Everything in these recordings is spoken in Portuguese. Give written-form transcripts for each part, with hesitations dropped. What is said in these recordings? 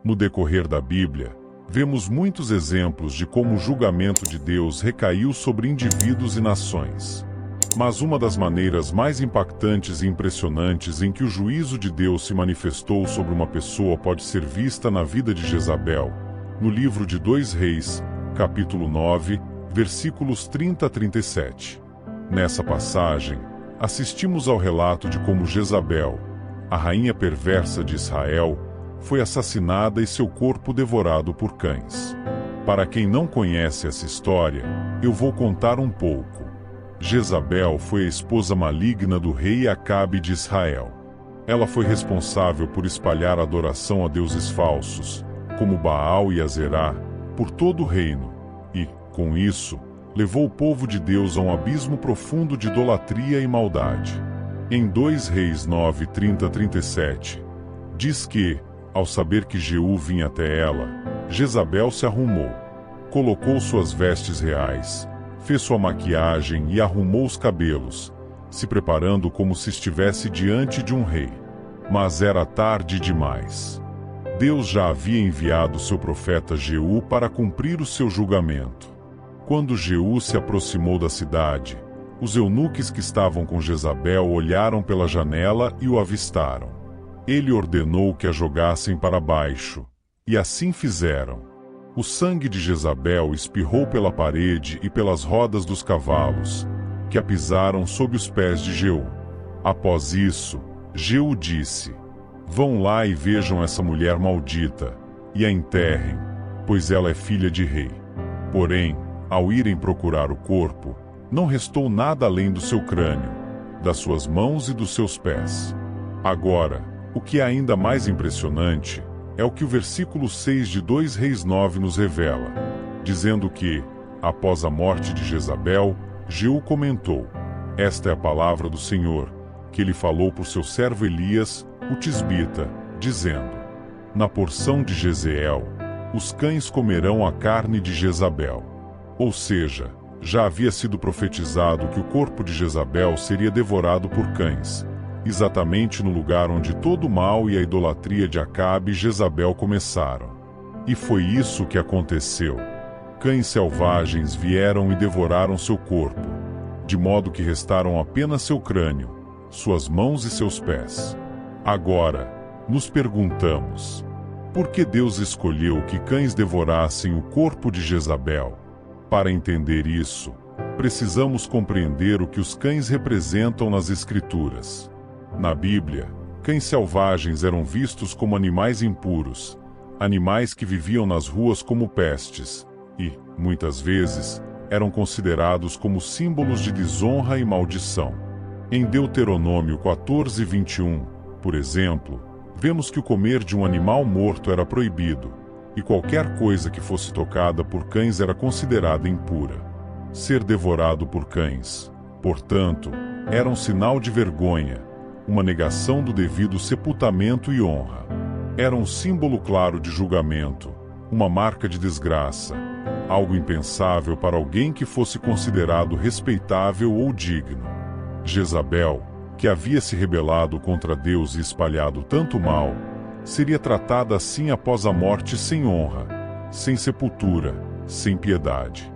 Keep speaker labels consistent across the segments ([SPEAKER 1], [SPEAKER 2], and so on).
[SPEAKER 1] No decorrer da Bíblia, vemos muitos exemplos de como o julgamento de Deus recaiu sobre indivíduos e nações. Mas uma das maneiras mais impactantes e impressionantes em que o juízo de Deus se manifestou sobre uma pessoa pode ser vista na vida de Jezabel, no livro de 2 Reis, capítulo 9, versículos 30 a 37. Nessa passagem, assistimos ao relato de como Jezabel, a rainha perversa de Israel, foi assassinada e seu corpo devorado por cães. Para quem não conhece essa história, eu vou contar um pouco. Jezabel foi a esposa maligna do rei Acabe de Israel. Ela foi responsável por espalhar adoração a deuses falsos, como Baal e Azerá, por todo o reino, e, com isso, levou o povo de Deus a um abismo profundo de idolatria e maldade. Em 2 Reis 9, 30 a 37, diz que, ao saber que Jeú vinha até ela, Jezabel se arrumou, colocou suas vestes reais, fez sua maquiagem e arrumou os cabelos, se preparando como se estivesse diante de um rei. Mas era tarde demais. Deus já havia enviado seu profeta Jeú para cumprir o seu julgamento. Quando Jeú se aproximou da cidade, os eunuques que estavam com Jezabel olharam pela janela e o avistaram. Ele ordenou que a jogassem para baixo, e assim fizeram. O sangue de Jezabel espirrou pela parede e pelas rodas dos cavalos, que a pisaram sob os pés de Jeú. Após isso, Jeú disse: "Vão lá e vejam essa mulher maldita, e a enterrem, pois ela é filha de rei." Porém, ao irem procurar o corpo, não restou nada além do seu crânio, das suas mãos e dos seus pés. Agora, o que é ainda mais impressionante é o que o versículo 6 de 2 Reis 9 nos revela, dizendo que, após a morte de Jezabel, Jeú comentou: "Esta é a palavra do Senhor, que ele falou por seu servo Elias, o tisbita, dizendo: Na porção de Jezeel, os cães comerão a carne de Jezabel." Ou seja, já havia sido profetizado que o corpo de Jezabel seria devorado por cães, exatamente no lugar onde todo o mal e a idolatria de Acabe e Jezabel começaram. E foi isso que aconteceu. Cães selvagens vieram e devoraram seu corpo, de modo que restaram apenas seu crânio, suas mãos e seus pés. Agora, nos perguntamos: por que Deus escolheu que cães devorassem o corpo de Jezabel? Para entender isso, precisamos compreender o que os cães representam nas Escrituras. Na Bíblia, cães selvagens eram vistos como animais impuros, animais que viviam nas ruas como pestes, e, muitas vezes, eram considerados como símbolos de desonra e maldição. Em Deuteronômio 14, 21, por exemplo, vemos que o comer de um animal morto era proibido, e qualquer coisa que fosse tocada por cães era considerada impura. Ser devorado por cães, portanto, era um sinal de vergonha, uma negação do devido sepultamento e honra. Era um símbolo claro de julgamento, uma marca de desgraça, algo impensável para alguém que fosse considerado respeitável ou digno. Jezabel, que havia se rebelado contra Deus e espalhado tanto mal, seria tratada assim após a morte sem honra, sem sepultura, sem piedade.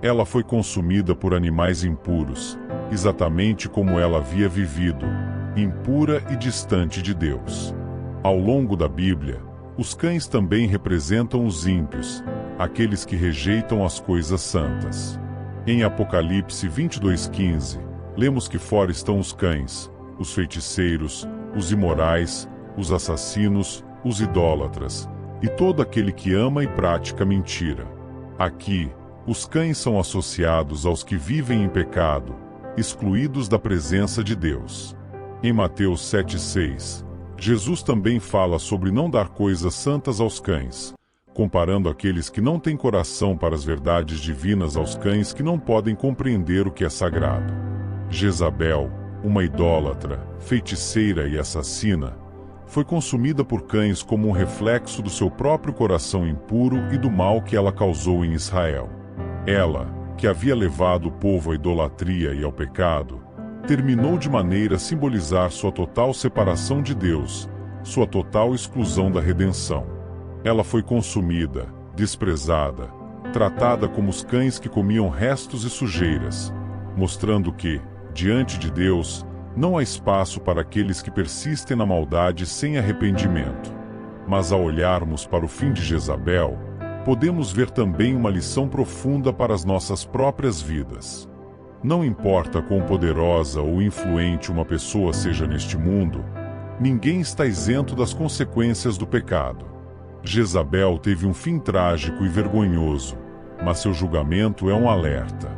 [SPEAKER 1] Ela foi consumida por animais impuros, exatamente como ela havia vivido, impura e distante de Deus. Ao longo da Bíblia, os cães também representam os ímpios, aqueles que rejeitam as coisas santas. Em Apocalipse 22:15, lemos que fora estão os cães, os feiticeiros, os imorais, os assassinos, os idólatras, e todo aquele que ama e pratica mentira. Aqui, os cães são associados aos que vivem em pecado, excluídos da presença de Deus. Em Mateus 7:6, Jesus também fala sobre não dar coisas santas aos cães, comparando aqueles que não têm coração para as verdades divinas aos cães que não podem compreender o que é sagrado. Jezabel, uma idólatra, feiticeira e assassina, foi consumida por cães como um reflexo do seu próprio coração impuro e do mal que ela causou em Israel. Ela, que havia levado o povo à idolatria e ao pecado, terminou de maneira a simbolizar sua total separação de Deus, sua total exclusão da redenção. Ela foi consumida, desprezada, tratada como os cães que comiam restos e sujeiras, mostrando que, diante de Deus, não há espaço para aqueles que persistem na maldade sem arrependimento. Mas ao olharmos para o fim de Jezabel, podemos ver também uma lição profunda para as nossas próprias vidas. Não importa quão poderosa ou influente uma pessoa seja neste mundo, ninguém está isento das consequências do pecado. Jezabel teve um fim trágico e vergonhoso, mas seu julgamento é um alerta.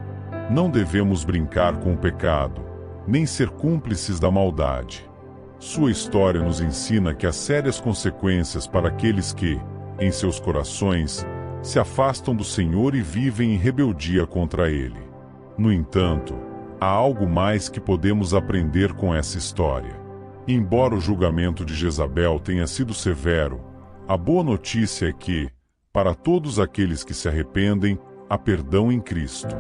[SPEAKER 1] Não devemos brincar com o pecado, nem ser cúmplices da maldade. Sua história nos ensina que há sérias consequências para aqueles que, em seus corações, se afastam do Senhor e vivem em rebeldia contra Ele. No entanto, há algo mais que podemos aprender com essa história. Embora o julgamento de Jezabel tenha sido severo, a boa notícia é que, para todos aqueles que se arrependem, há perdão em Cristo.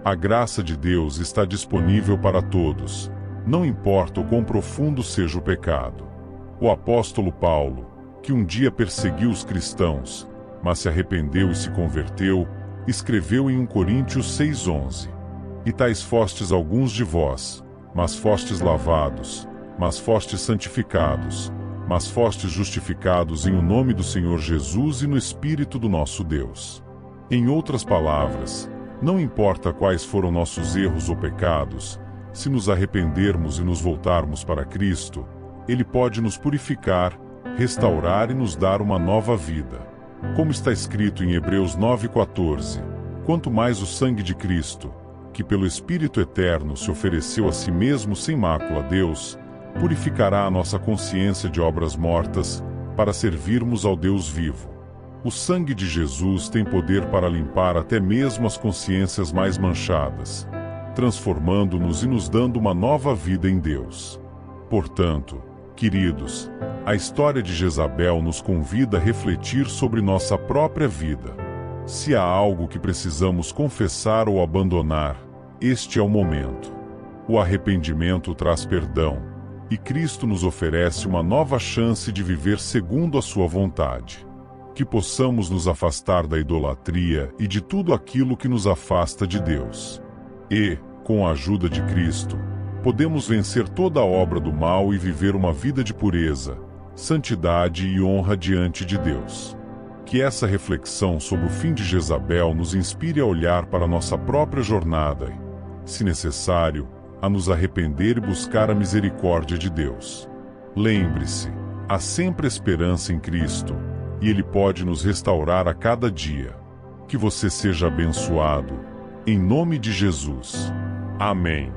[SPEAKER 1] A graça de Deus está disponível para todos, não importa o quão profundo seja o pecado. O apóstolo Paulo, que um dia perseguiu os cristãos, mas se arrependeu e se converteu, escreveu em 1 Coríntios 6:11: E tais fostes alguns de vós, mas fostes lavados, mas fostes santificados, mas fostes justificados em o nome do Senhor Jesus e no Espírito do nosso Deus. Em outras palavras, não importa quais foram nossos erros ou pecados, se nos arrependermos e nos voltarmos para Cristo, Ele pode nos purificar, restaurar e nos dar uma nova vida. Como está escrito em Hebreus 9:14, quanto mais o sangue de Cristo, que pelo Espírito Eterno se ofereceu a si mesmo sem mácula a Deus, purificará a nossa consciência de obras mortas, para servirmos ao Deus vivo. O sangue de Jesus tem poder para limpar até mesmo as consciências mais manchadas, transformando-nos e nos dando uma nova vida em Deus. Portanto, queridos, a história de Jezabel nos convida a refletir sobre nossa própria vida. Se há algo que precisamos confessar ou abandonar, este é o momento. O arrependimento traz perdão, e Cristo nos oferece uma nova chance de viver segundo a sua vontade. Que possamos nos afastar da idolatria e de tudo aquilo que nos afasta de Deus. E, com a ajuda de Cristo, podemos vencer toda a obra do mal e viver uma vida de pureza, santidade e honra diante de Deus. Que essa reflexão sobre o fim de Jezabel nos inspire a olhar para nossa própria jornada e, se necessário, a nos arrepender e buscar a misericórdia de Deus. Lembre-se, há sempre esperança em Cristo, e Ele pode nos restaurar a cada dia. Que você seja abençoado, em nome de Jesus. Amém.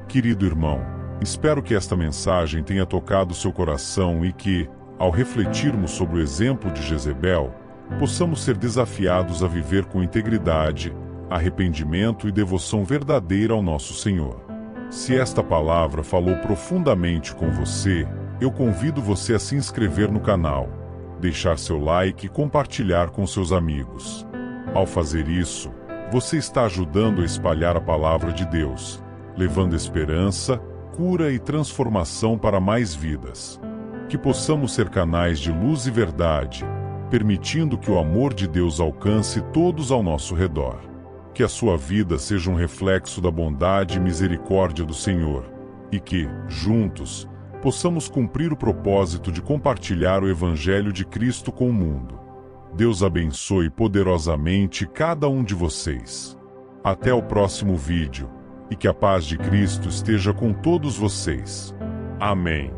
[SPEAKER 1] Querido irmão, espero que esta mensagem tenha tocado seu coração e que, ao refletirmos sobre o exemplo de Jezabel, possamos ser desafiados a viver com integridade, arrependimento e devoção verdadeira ao nosso Senhor. Se esta palavra falou profundamente com você, eu convido você a se inscrever no canal, deixar seu like e compartilhar com seus amigos. Ao fazer isso, você está ajudando a espalhar a palavra de Deus, levando esperança, cura e transformação para mais vidas. Que possamos ser canais de luz e verdade, permitindo que o amor de Deus alcance todos ao nosso redor. Que a sua vida seja um reflexo da bondade e misericórdia do Senhor, e que, juntos, possamos cumprir o propósito de compartilhar o Evangelho de Cristo com o mundo. Deus abençoe poderosamente cada um de vocês. Até o próximo vídeo, e que a paz de Cristo esteja com todos vocês. Amém.